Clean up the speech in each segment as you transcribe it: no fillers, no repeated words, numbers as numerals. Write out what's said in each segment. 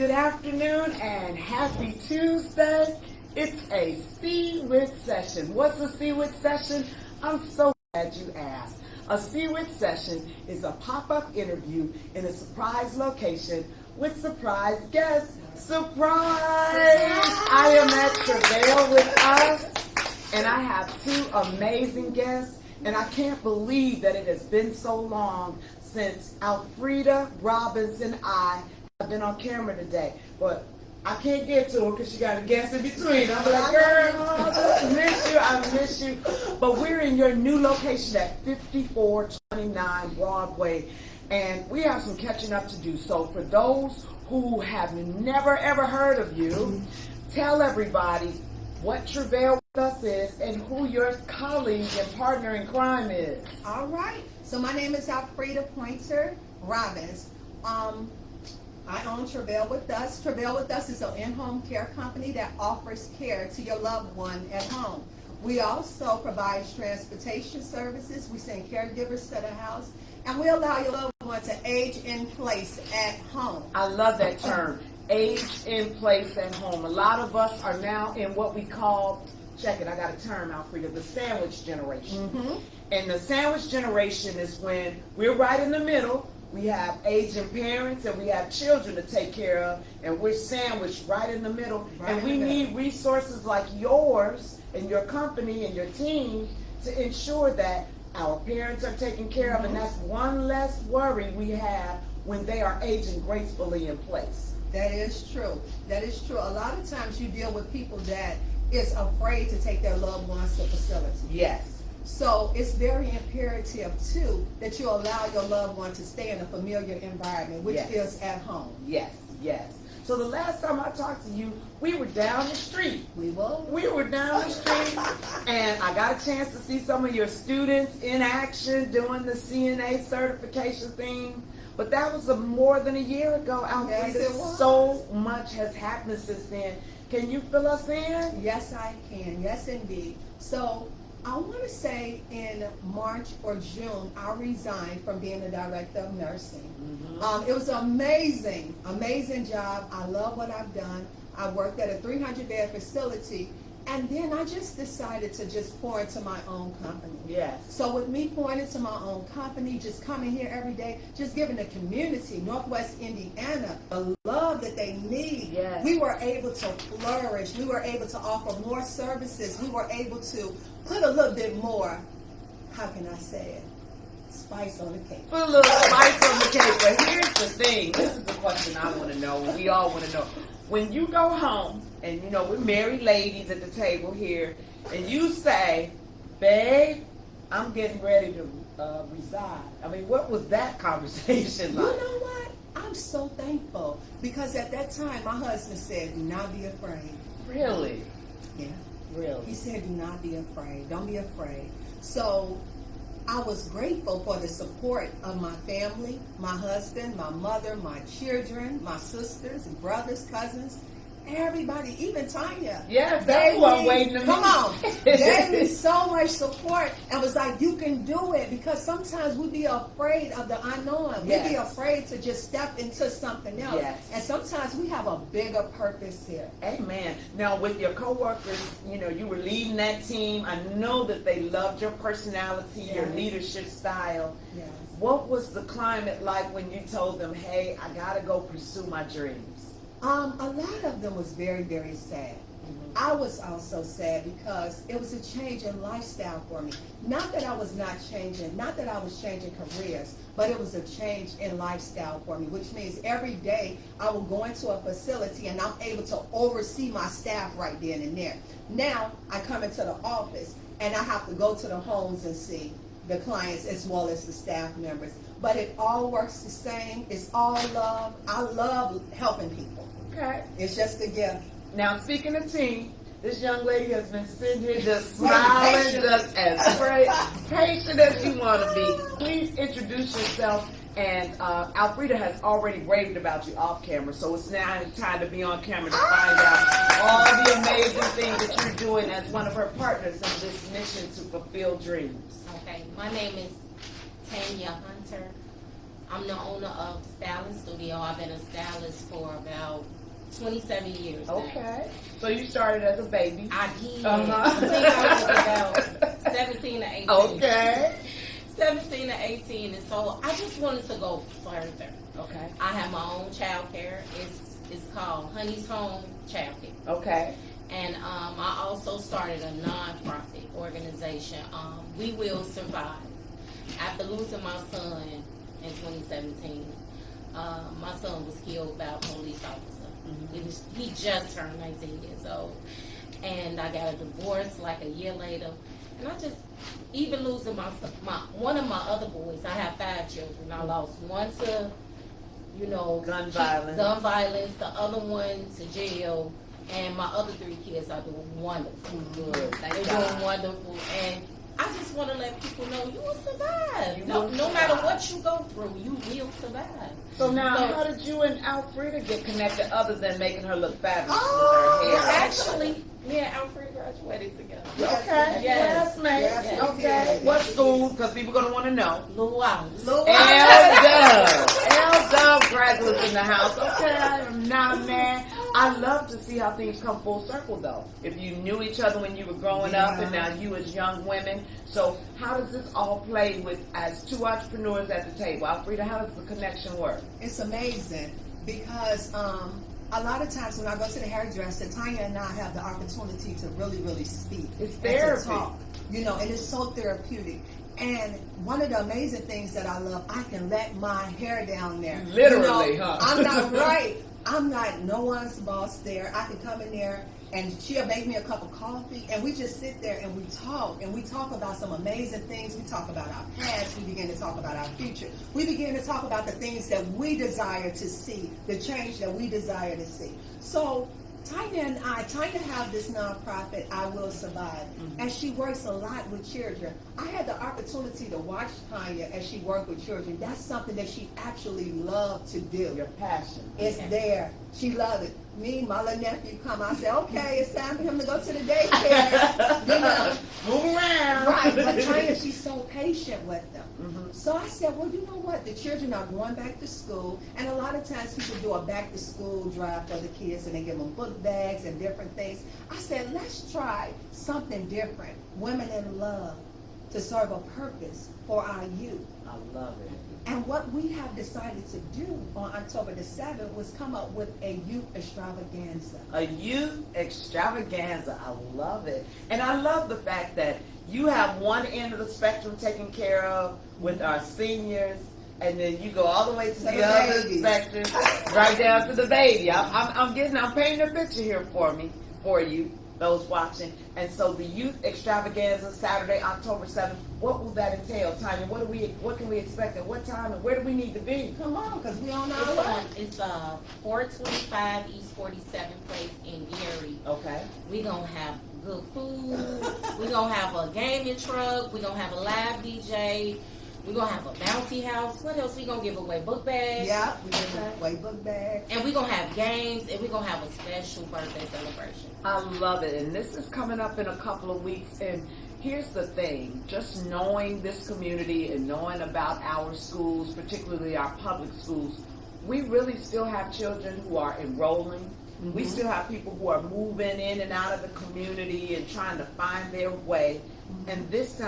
good afternoon, and happy Tuesday. It's a WHITT session. What's a WHITT session? I'm so glad you asked. A WHITT session is a pop-up interview in a surprise location with surprise guests. Surprise! I am at Travail with us, and I have two amazing guests, and I can't believe that it has been so long since Alfreda Robbins and I have been on camera today. But I can't get to her because she got a guest in between. I'm like, girl, I miss you. But we're in your new location at 5429 Broadway, and we have some catching up to do. So for those who have never ever heard of you, tell everybody what Travail with Us is and who your colleague and partner in crime is. All right. So my name is Alfreda Pointer Robbins. I own Travail with Us. Travail with Us is an in-home care company that offers care to your loved one at home. We also provide transportation services. We send caregivers to the house, and we allow your loved one to age in place at home. I love that term, age in place at home. A lot of us are now in what we call, check it, I got a term, Alfreda, the sandwich generation. Mm-hmm. And the sandwich generation is when we're right in the middle. We have aging parents and we have children to take care of, and we're sandwiched right in the middle. And we need resources like yours and your company and your team to ensure that our parents are taken care of, and that's one less worry we have when they are aging gracefully in place. That is true. That is true. A lot of times you deal with people that is afraid to take their loved ones to facilities. Yes. So it's very imperative, too, that you allow your loved one to stay in a familiar environment, which is at home. Yes, yes. So the last time I talked to you, we were down the street. We were down the street, and I got a chance to see some of your students in action doing the CNA certification thing. But that was more than a year ago, Alfreda. Yes, so much has happened since then. Can you fill us in? Yes, I can. Yes, indeed. So I want to say in March or June, I resigned from being the director of nursing. Mm-hmm. It was an amazing, amazing job. I love what I've done. I worked at a 300-bed facility, and then I just decided to just pour into my own company. Yes. So with me pouring into my own company, just coming here every day, just giving the community, Northwest Indiana, the love that they need, we were able to flourish. We were able to offer more services. We were able to put a little bit more, how can I say it, spice on the cake. Put a little spice on the cake. But here's the thing. This is the question I want to know. We all want to know. When you go home, and you know, we're married ladies at the table here, and you say, babe, I'm getting ready to resign. I mean, what was that conversation like? You know what? I'm so thankful, because at that time, my husband said, do not be afraid. Really? Yeah. Really? He said, do not be afraid. Don't be afraid. So I was grateful for the support of my family, my husband, my mother, my children, my sisters, brothers, cousins, everybody, even Tanya. Yes, that's what I'm waiting to come on. Gave me so much support and was like, you can do it, because sometimes we be afraid of the unknown. We be afraid to just step into something else. Yes. And sometimes we have a bigger purpose here. Amen. Now, with your coworkers, you know, you were leading that team. I know that they loved your personality, your leadership style. Yes. What was the climate like when you told them, hey, I got to go pursue my dreams? A lot of them was very, very sad. Mm-hmm. I was also sad because it was a change in lifestyle for me. Not that I was changing careers, but it was a change in lifestyle for me, which means every day I will go into a facility and I'm able to oversee my staff right then and there. Now I come into the office and I have to go to the homes and see the clients as well as the staff members. But it all works the same. It's all love. I love helping people. Okay. It's just a gift. Now, speaking of team, this young lady has been sitting here just smiling, just as patient as you want to be. Please introduce yourself. And Alfreda has already raved about you off camera, so it's now time to be on camera to find out all the amazing things that you're doing as one of her partners in this mission to fulfill dreams. Okay, my name is Tanya Hunter. I'm the owner of Styling Studio. I've been a stylist for about 27 years now. Okay. So you started as a baby. I did. Uh-huh. I think I was about 17 or 18. Okay. 17 or 18, and so I just wanted to go further. Okay. I have my own child care. It's called Honey's Home Child Care. Okay. And I also started a non-profit organization, We Will Survive. After losing my son in 2017, my son was killed by a police officer. Mm-hmm. He just turned 19 years old. And I got a divorce like a year later. And I just, even losing one of my other boys, I have 5 children. I lost one to, Gun violence. the other one to jail, and my other 3 kids are doing wonderful. Good. Thank They're God. doing wonderful, and I just want to let people know you will survive. You No will matter survive. what you go through, you will survive. So now, So- how did you and Alfreda get connected other than making her look fabulous Oh, with her hair? Actually, me and Alfred graduated together. Okay. Yes. Classmate. Yes, Okay. we did. What school? Because people are going to want to know. Louise. L-Dub graduates in the house. Okay. Nah, man. I love to see how things come full circle, though. If you knew each other when you were growing up, and now you as young women. So how does this all play with as 2 entrepreneurs at the table? Alfreda, how does the connection work? It's amazing because a lot of times when I go to the hairdresser, Tanya and I have the opportunity to really speak. It's and therapy. to talk, and it's so therapeutic. And one of the amazing things that I love, I can let my hair down there. Literally, huh? I'm not right. I'm not no one's boss there. I can come in there and she'll make me a cup of coffee and we just sit there and we talk about some amazing things. We talk about our past. We begin to talk about our future. We begin to talk about the things that we desire to see, the change that we desire to see. So Tanya have this nonprofit, I Will Survive, and she works a lot with children. I had the opportunity to watch Tanya as she worked with children. That's something that she actually loved to do. Your passion. It's there. She loved it. Me, my little nephew come, I said, okay, it's time for him to go to the daycare. Move around. Right, but Tanya, she's so patient with them. Mhm. So I said, well, you know what? The children are going back to school, and a lot of times people do a back to school drive for the kids, and they give them book bags and different things. I said, let's try something different. Women in love, to serve a purpose for our youth. I love it. And what we have decided to do on October the 7th was come up with a youth extravaganza. A youth extravaganza. I love it. And I love the fact that you have one end of the spectrum taken care of with our seniors, and then you go all the way to the other babies. spectrum, right down to the baby. I'm painting a picture here for you, those watching. And so the youth extravaganza, Saturday, October 7th, what will that entail, Tanya? What can we expect at what time, and where do we need to be? Come on, because we on our way. It's 425 East 47th Place in Gary. Okay. We're going to have good food. We're going to have a gaming truck. We're going to have a live DJ. We're going to have a bouncy house. What else? We're going to give away book bags. Yeah, we give away book bags. And we're going to have games, and we're going to have a special birthday celebration. I love it. And this is coming up in a couple of weeks. And here's the thing, just knowing this community and knowing about our schools, particularly our public schools, we really still have children who are enrolling. Mm-hmm. We still have people who are moving in and out of the community and trying to find their way. And this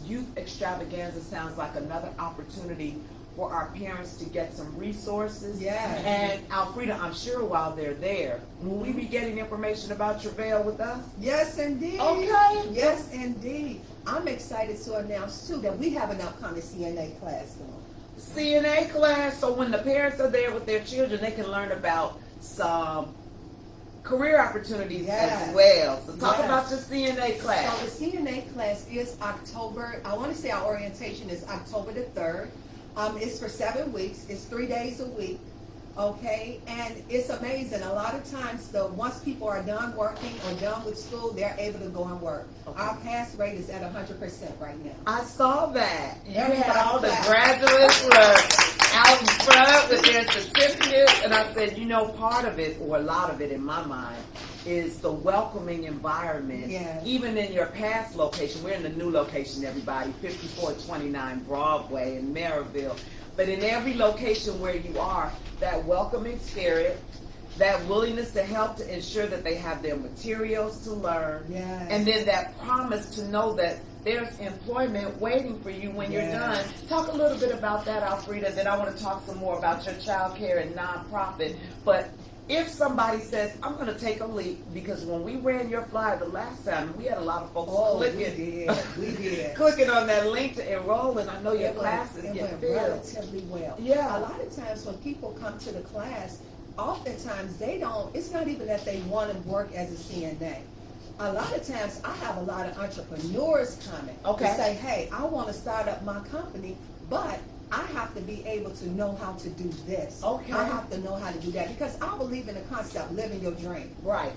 youth extravaganza sounds like another opportunity for our parents to get some resources. Yeah. And Alfreda, I'm sure while they're there, will we be getting information about Travail with us? Yes, indeed. Okay. Yes, indeed. I'm excited to announce, too, that we have an upcoming CNA class going. CNA class, so when the parents are there with their children, they can learn about some career opportunities as well. So talk about your CNA class. So the CNA class is October, I want to say our orientation is October the 3rd. It's for 7 weeks. It's 3 days a week. Okay, and it's amazing. A lot of times, once people are done working or done with school, they're able to go and work. Okay. Our pass rate is at 100% right now. I saw that. You Everybody had all the clap. graduates were out in front with their certificates, and I said, part of it, or a lot of it in my mind, is the welcoming environment. Yes. Even in your past location, we're in the new location, everybody, 5429 Broadway in Maryville. But in every location where you are, that welcoming spirit, that willingness to help to ensure that they have their materials to learn, Yes. and then that promise to know that there's employment waiting for you when you're Yes. done. Talk a little bit about that, Alfreda, then I want to talk some more about your child care and nonprofit. But if somebody says, I'm going to take a leap, because when we ran your flyer the last time, we had a lot of folks clicking, we did. clicking on that link to enroll, and I know your It classes went get filled. relatively well. Yeah. A lot of times when people come to the class, oftentimes it's not even that they want to work as a CNA. A lot of times I have a lot of entrepreneurs coming Okay. to say, hey, I want to start up my company, but I have to be able to know how to do this. Okay. I have to know how to do that, because I believe in the concept, living your dream. Right.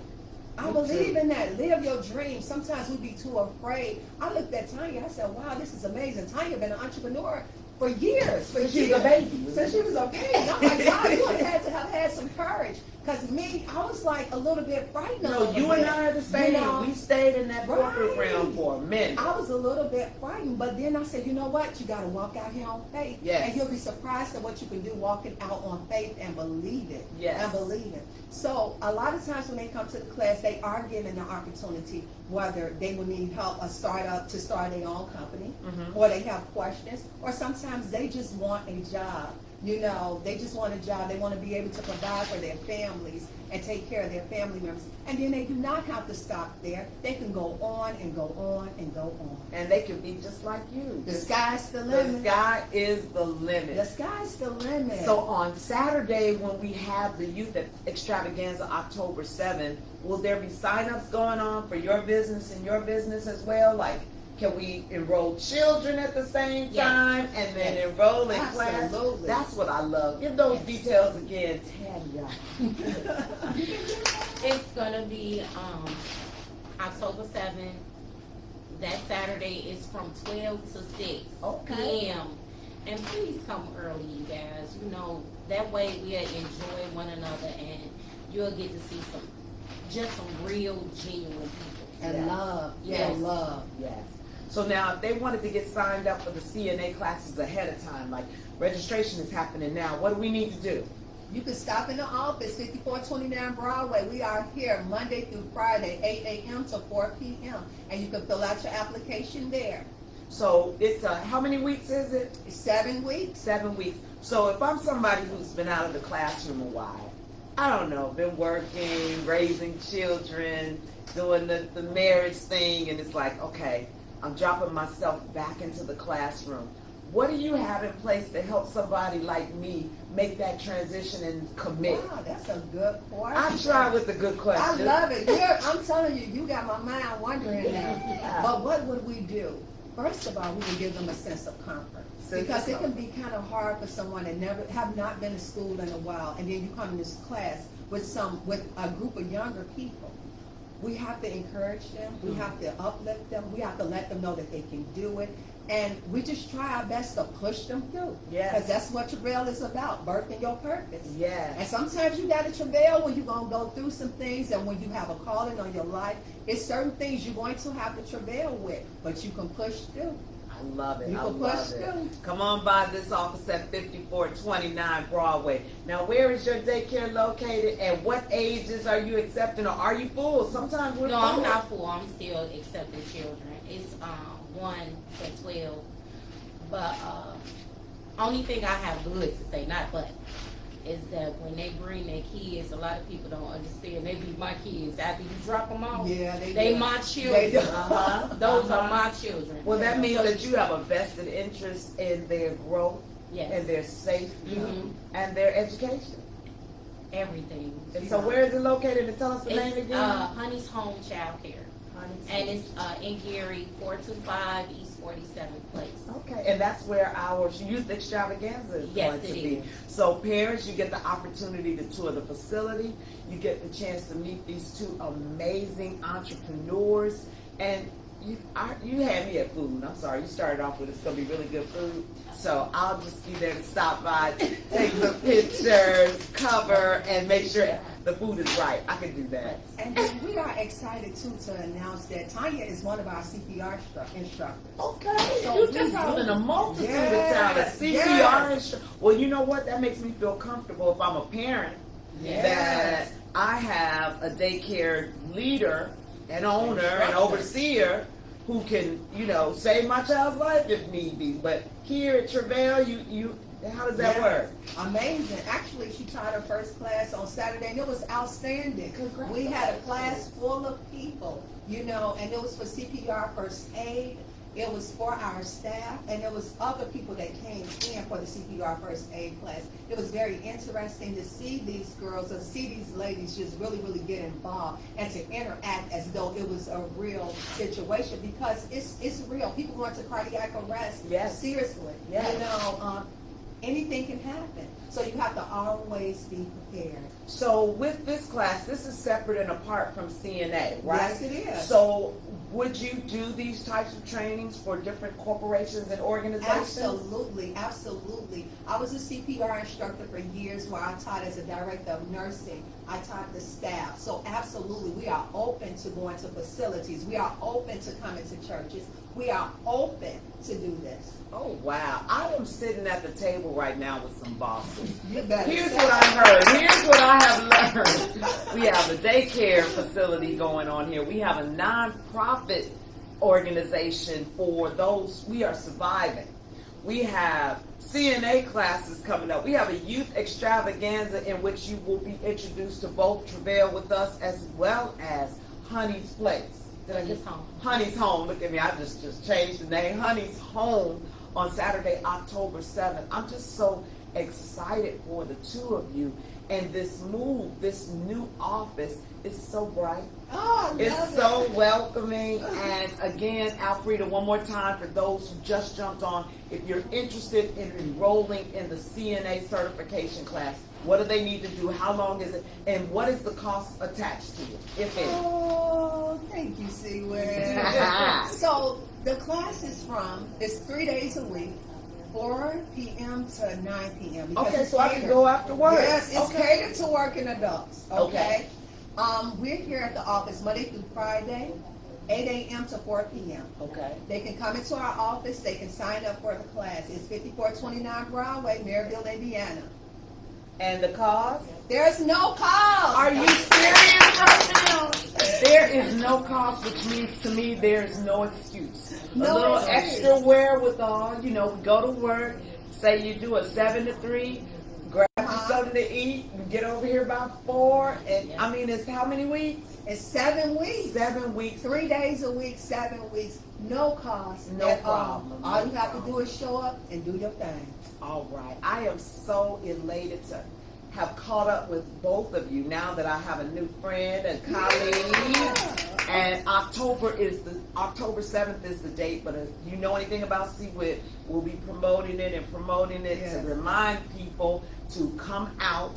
I Me believe too. in that. Live your dream. Sometimes we be too afraid. I looked at Tanya. I said, wow, this is amazing. Tanya been an entrepreneur for years. Since she was a baby. Since she was a baby. I'm like, wow, you would have had to have had some courage. Because me, I was like a little bit frightened. No, you and I are the same. You know, We stayed in that corporate Right. realm for a minute. I was a little bit frightened, but then I said, you know what? You got to walk out here on faith. Yes. And you'll be surprised at what you can do walking out on faith and believe it. Yes. And believe it. So a lot of times when they come to the class, they are given the opportunity, whether they will need help, a startup to start their own company, Mhm. or they have questions, or sometimes they just want a job. You know, they just want a job. They want to be able to provide for their families and take care of their family members. And then they do not have to stop there. They can go on and go on and go on. And they can be just like you. The sky's the The limit. sky is the limit. The sky's the limit. So on Saturday, when we have the Youth Extravaganza, October 7th, will there be sign-ups going on for your business and your business as well? Like, can we enroll children at the same Yes. time and then Yes. enroll in class? Absolutely. That's what I love. Give those Yes. details again, Tanya. It's gonna be October 7th. That Saturday is from 12 to 6 Okay. p.m. And please come early, you guys. You know, that way we'll enjoy one another and you'll get to see some real, genuine people. And Yes. love. Yes. And love. Yes. So now, if they wanted to get signed up for the CNA classes ahead of time, like registration is happening now, what do we need to do? You can stop in the office, 5429 Broadway. We are here Monday through Friday, 8 a.m. to 4 p.m. And you can fill out your application there. So it's how many weeks is it? It's 7 weeks. 7 weeks. So if I'm somebody who's been out of the classroom a while, I don't know, been working, raising children, doing the marriage thing, and it's like, okay, I'm dropping myself back into the classroom. What do you have in place to help somebody like me make that transition and commit? Wow, that's a good question. I try with the good I questions. love it. I'm telling you, you got my mind wondering now. But what would we do? First of all, we would give them a sense of comfort. Sense Because of it can be kind of hard for someone that never have not been to school in a while, and then you come in this class with a group of younger people. We have to encourage them. We have to uplift them. We have to let them know that they can do it. And we just try our best to push them through. Yes. Because that's what travail is about, birthing your purpose. Yes. And sometimes you got to travail when you're going to go through some things, and when you have a calling on your life, it's certain things you're going to have to travail with, but you can push through. I love it. You I can love push it. through. Come on by this office at 5429 Broadway. Now, where is your daycare located, and what ages are you accepting, or are you full? Sometimes we're No, full. I'm not full. I'm still accepting children. It's 1 to 12. But only thing I have good to say, not but, is that when they bring their kids, a lot of people don't understand. They be my kids. After you drop them off, Yeah, they do. my They children. do. Uh-huh. Those Uh-huh. are my children. Well, that means So- that you have a vested interest in their growth, Yes. and their safety, Mhm. and their education. Everything. And so where is it located? And tell us the name It's again. Honey's Home Child Care. And it's in Gary, 425 East 47th Place. Okay, and that's where our youth extravaganza is Yes, going to it be. is. So parents, you get the opportunity to tour the facility. You get the chance to meet these two amazing entrepreneurs. And you had me at food. I'm sorry, you started off with it's gonna be really good food. So I'll just be there to stop by, take some pictures, cover, and make sure the food is right. I can do that. And then we are excited too to announce that Tanya is one of our CPR instructors. Okay, So you we just having a multitude of Yes, talent. CPR yes. instructor. Well, you know what? That makes me feel comfortable if I'm a parent Yes. that I have a daycare leader and owner and overseer who can, save my child's life if need be. But here at Travail, how does that work? Amazing. Actually, she taught her first class on Saturday, and it was outstanding. We had a class full of people, and it was for CPR first aid. It was for our staff, and there was other people that came in for the CPR first aid class. It was very interesting to see these girls and see these ladies just really, really get involved and to interact as though it was a real situation, because it's real. People go into cardiac arrest. Yes. Seriously. Yes. Anything can happen. So you have to always be prepared. So with this class, this is separate and apart from CNA, right? Yes, it is. So would you do these types of trainings for different corporations and organizations? Absolutely, absolutely. I was a CPR instructor for years where I taught as a director of nursing. I taught the staff. So absolutely, we are open to going to facilities. We are open to coming to churches. We are open to do this. Oh, wow. I am sitting at the table right now with some bosses. You better Here's say what it. I heard. Here's what I have learned. We have a daycare facility going on here. We have a nonprofit organization for those we are surviving. We have CNA classes coming up. We have a youth extravaganza in which you will be introduced to both Travail with us as well as Honey's Place. Honey's Home. Honey's Home. Look at me. I just changed the name. Honey's Home on Saturday, October 7th. I'm just so excited for the two of you. And this move, this new office is so bright. Oh, I It's love so it. welcoming. And again, Alfreda, one more time for those who just jumped on, if you're interested in enrolling in the CNA certification class, what do they need to do? How long is it? And what is the cost attached to it, if any? Oh, thank you, Seaway. So the class is it's 3 days a week, 4 p.m. to 9 p.m. because Okay, it's so I can catered. go after work. Yes, it's Okay. catered to working adults. Okay. We're here at the office Monday through Friday, 8 a.m. to 4 p.m. Okay. They can come into our office. They can sign up for the class. It's 5429 Broadway, Maryville, Indiana. And the cost? There's no cost. Are you serious right now? There is no cost, which means to me there is no excuse. No a little excuse. extra wherewithal, we go to work, say you do a 7 to 3, grab you something to eat, and get over here by 4, and I mean, it's how many weeks? It's 7 weeks. 7 weeks. 3 days a week, 7 weeks, no cost No at problem. all. All you No have problem. to do is show up and do your thing. All right. I am so elated to have caught up with both of you now that I have a new friend and colleague. And October 7th is the date, but if you know anything about CWIT, we'll be promoting it Yes. to remind people to come out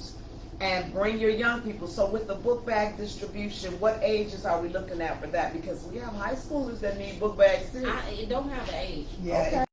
and bring your young people. So with the book bag distribution, what ages are we looking at for that? Because we have high schoolers that need book bags too. It don't have an age. Yeah.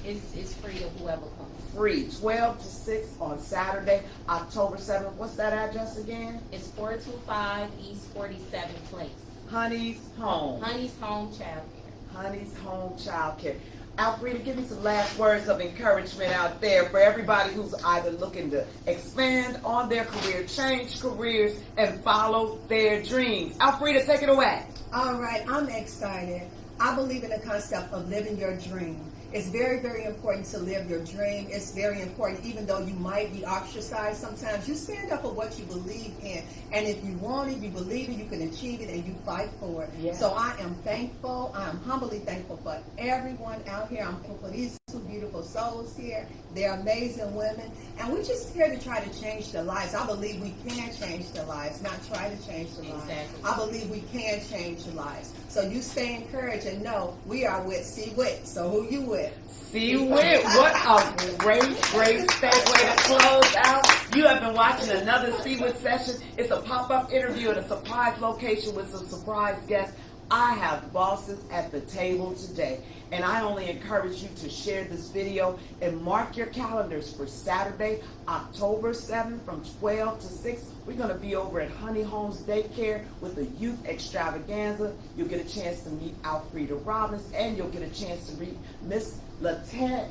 It's free to whoever comes. Free, 12 to 6 on Saturday, October 7th. What's that address again? It's 425 East 47th Place. Honey's Home. Honey's Home Child Care. Honey's Home Child Care. Alfreda, give me some last words of encouragement out there for everybody who's either looking to expand on their career, change careers, and follow their dreams. Alfreda, take it away. All right, I'm excited. I believe in the concept of living your dream. It's very, very important to live your dream. It's very important, even though you might be ostracized sometimes, you stand up for what you believe in. And if you want it, you believe it, you can achieve it, and you fight for it. Yes. So I am thankful. I am humbly thankful for everyone out here. I'm thankful for these two beautiful souls here. They're amazing women. And we're just here to try to change their lives. I believe we can change their lives, not try to change their lives. Exactly. I believe we can change their lives. So you stay encouraged and know we are with CWIT. So who you with? CWIT, what a great segue to close out. You have been watching another CWIT session. It's a pop-up interview at a surprise location with some surprise guests. I have bosses at the table today, and I only encourage you to share this video and mark your calendars for Saturday, October 7th from 12 to 6. We're going to be over at Honey Homes Daycare with a youth extravaganza. You'll get a chance to meet Alfreda Robbins, and you'll get a chance to meet Miss Tanya?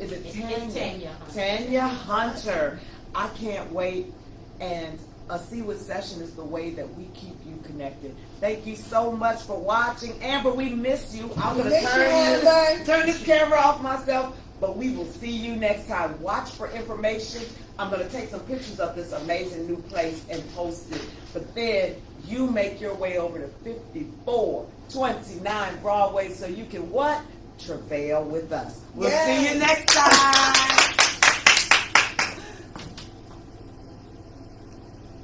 Tanya Hunter. I can't wait. And a See What session is the way that we keep you connected. Thank you so much for watching. Amber, we miss you. I'm going to turn this camera off myself, but we will see you next time. Watch for information. I'm going to take some pictures of this amazing new place and post it. But then you make your way over to 5429 Broadway so you can what? Travail with us. We'll see you next time.